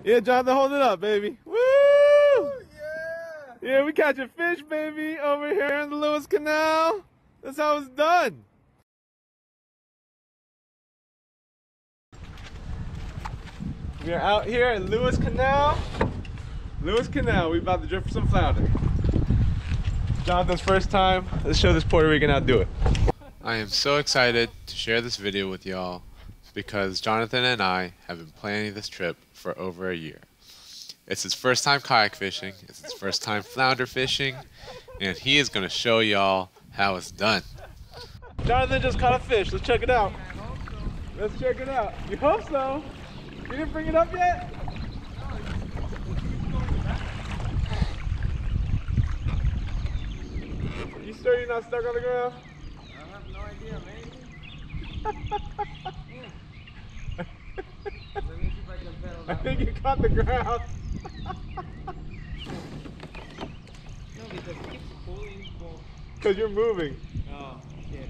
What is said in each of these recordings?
Yeah, Jonathan, hold it up, baby. Woo! Yeah! Yeah, we catching fish, baby, over here in the Lewes Canal. That's how it's done. We are out here in Lewes Canal. Lewes Canal, we about to drift for some flounder. Jonathan's first time. Let's show this Puerto Rican how to do it. I am so excited to share this video with y'all because Jonathan and I have been planning this trip for over a year. It's his first time kayak fishing, it's his first time flounder fishing, and he is going to show y'all how it's done. Jonathan just caught a fish. Let's check it out. Let's check it out. You hope so? You didn't bring it up yet? You sure you're not stuck on the ground? I have no idea, maybe. Let me see if I can pedal I that think way. you caught the ground. No, because it keeps pulling. Because you're moving. Oh, shit.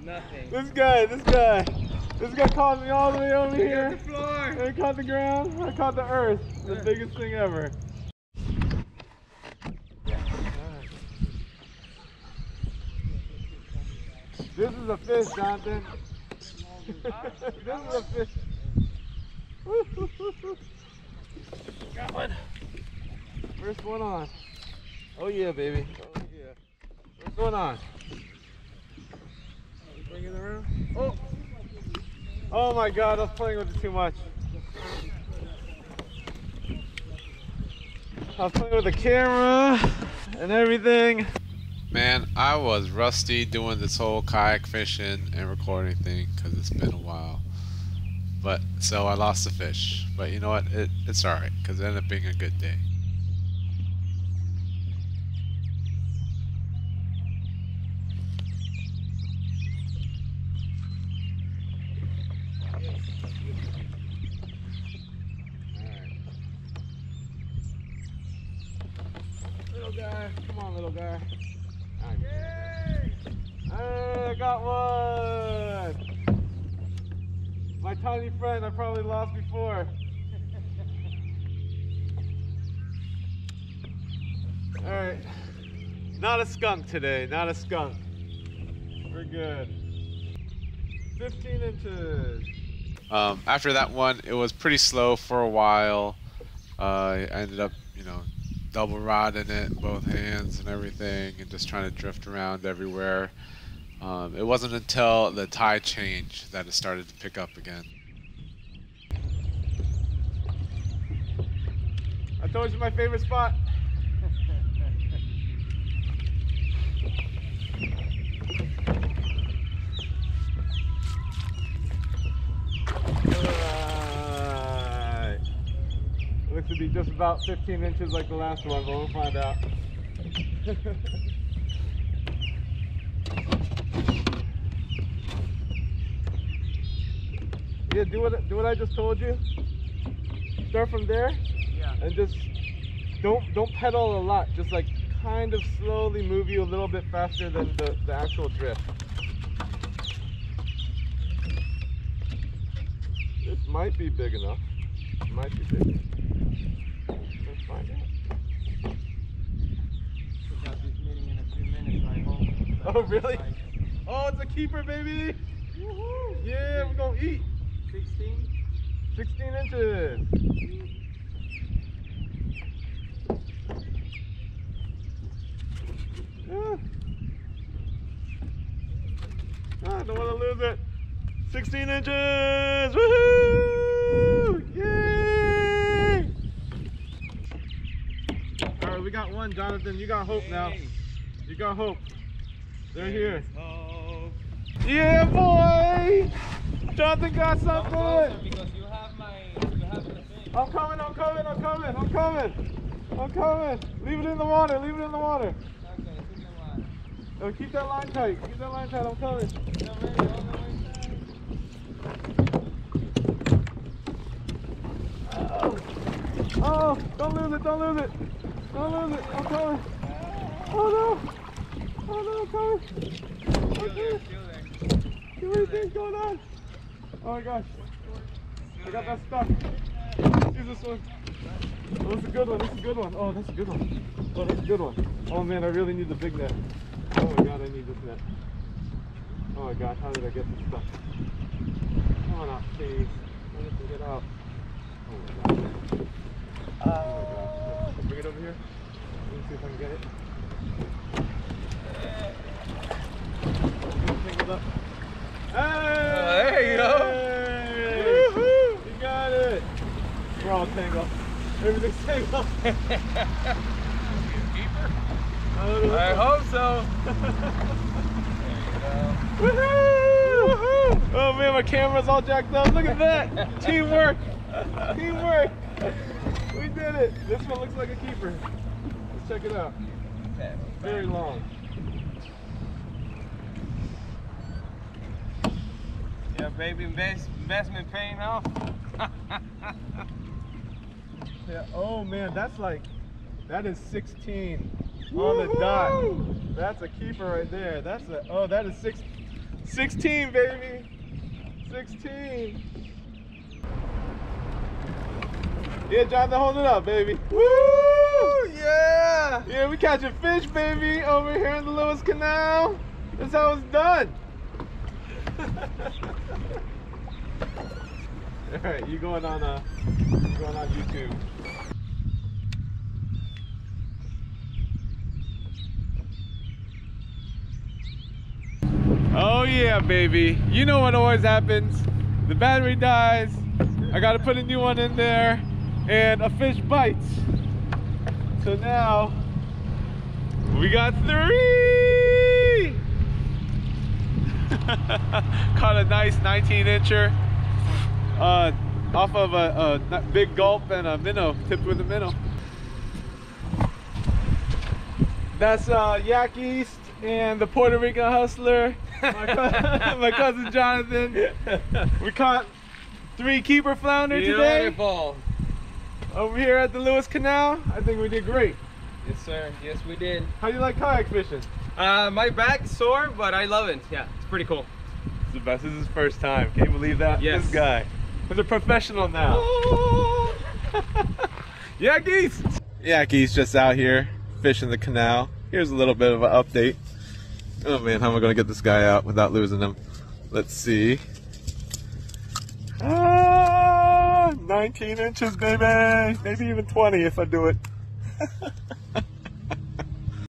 Nothing. This guy caught me all the way over here. The floor. And I caught the ground. I caught the earth. The biggest thing ever. This is a fish, Jonathan. This is a fish. Got one. First one on. Oh yeah, baby. Oh yeah. First one on. Bring it around. Oh. Oh my God! I was playing with it too much. I was playing with the camera and everything. Man, I was rusty doing this whole kayak fishing and recording thing because it's been a while. But so I lost the fish. But you know what? It's alright because it ended up being a good day. Little guy, come on, little guy. Yay! Hey, I got one! My tiny friend I probably lost before. Alright. Not a skunk today, not a skunk. We're good. 15 inches. After that one, it was pretty slow for a while. I ended up, double rodding it, both hands and everything, and just trying to drift around everywhere. It wasn't until the tide changed that it started to pick up again. I told you my favorite spot. Alright. Looks to be just about 15 inches like the last one, but we'll find out. Yeah, do what I just told you. Start from there. Yeah. And just don't pedal a lot. Just like kind of slowly move you a little bit faster than the actual drift. This might be big enough. It might be big enough. Let's find out. We got this meeting in a few minutes, I hope. Oh really? Oh, it's a keeper, baby! Woohoo! Yeah, we're gonna eat. 16? 16 inches. Yeah. I don't want to lose it. 16 inches! Woohoo! Yay! Alright, we got one, Jonathan. You got hope now. You got hope. They're here. Yeah, boy! Jonathan got something! Because you have the thing. I'm coming. Leave it in the water. Okay, keep the line. Oh, keep that line tight. I'm coming. Oh, don't lose it. I'm coming. Oh no, I'm coming. Still there. What do you think's going on? Oh my gosh. I got that stuck. Use this one. Oh, that's a good one. That's a good one. Oh, that's a good one. Oh, that's a good one. Oh man, I really need the big net. Oh my god, I need this net. Oh my gosh, how did I get this stuck? Come on out, please. I need to get out. Oh my god. Oh my gosh. Bring it over here. Let me see if I can get it. Tangled up. Hey! There you go. Woohoo! You got it. We're all tangled. Everything's tangled. Keeper? I hope so. Woohoo! Woohoo! Oh man, my camera's all jacked up. Look at that. Teamwork. Teamwork. We did it. This one looks like a keeper. Let's check it out. Very long. Yeah, baby, investment paying off. Yeah. Oh man, that is 16 on the dot. That's a keeper right there. That is 16, baby. 16. Yeah, Jonathan, hold it up, baby. Woo! Yeah! Yeah, we catching fish, baby, over here in the Lewes Canal. That's how it's done. All right, you going on YouTube. Oh yeah, baby. You know what always happens. The battery dies. I gotta put a new one in there, and a fish bites. So now we got 3. Caught a nice 19-incher off of a big gulp and a minnow, tipped with a minnow. That's Yak East and the Puerto Rican Hussler, my cousin Jonathan. We caught 3 keeper flounder today. Beautiful. Over here at the Lewes Canal. I think we did great. Yes, sir. Yes, we did. How do you like kayak fishing? My back's sore, but I love it. Yeah, it's pretty cool. It's the best. This is his first time. Can you believe that? Yes. This guy is a professional now. Yak East! Yak East just out here fishing the canal. Here's a little bit of an update. Oh man, how am I going to get this guy out without losing him? Let's see. 19 inches, baby. Maybe even 20 if I do it.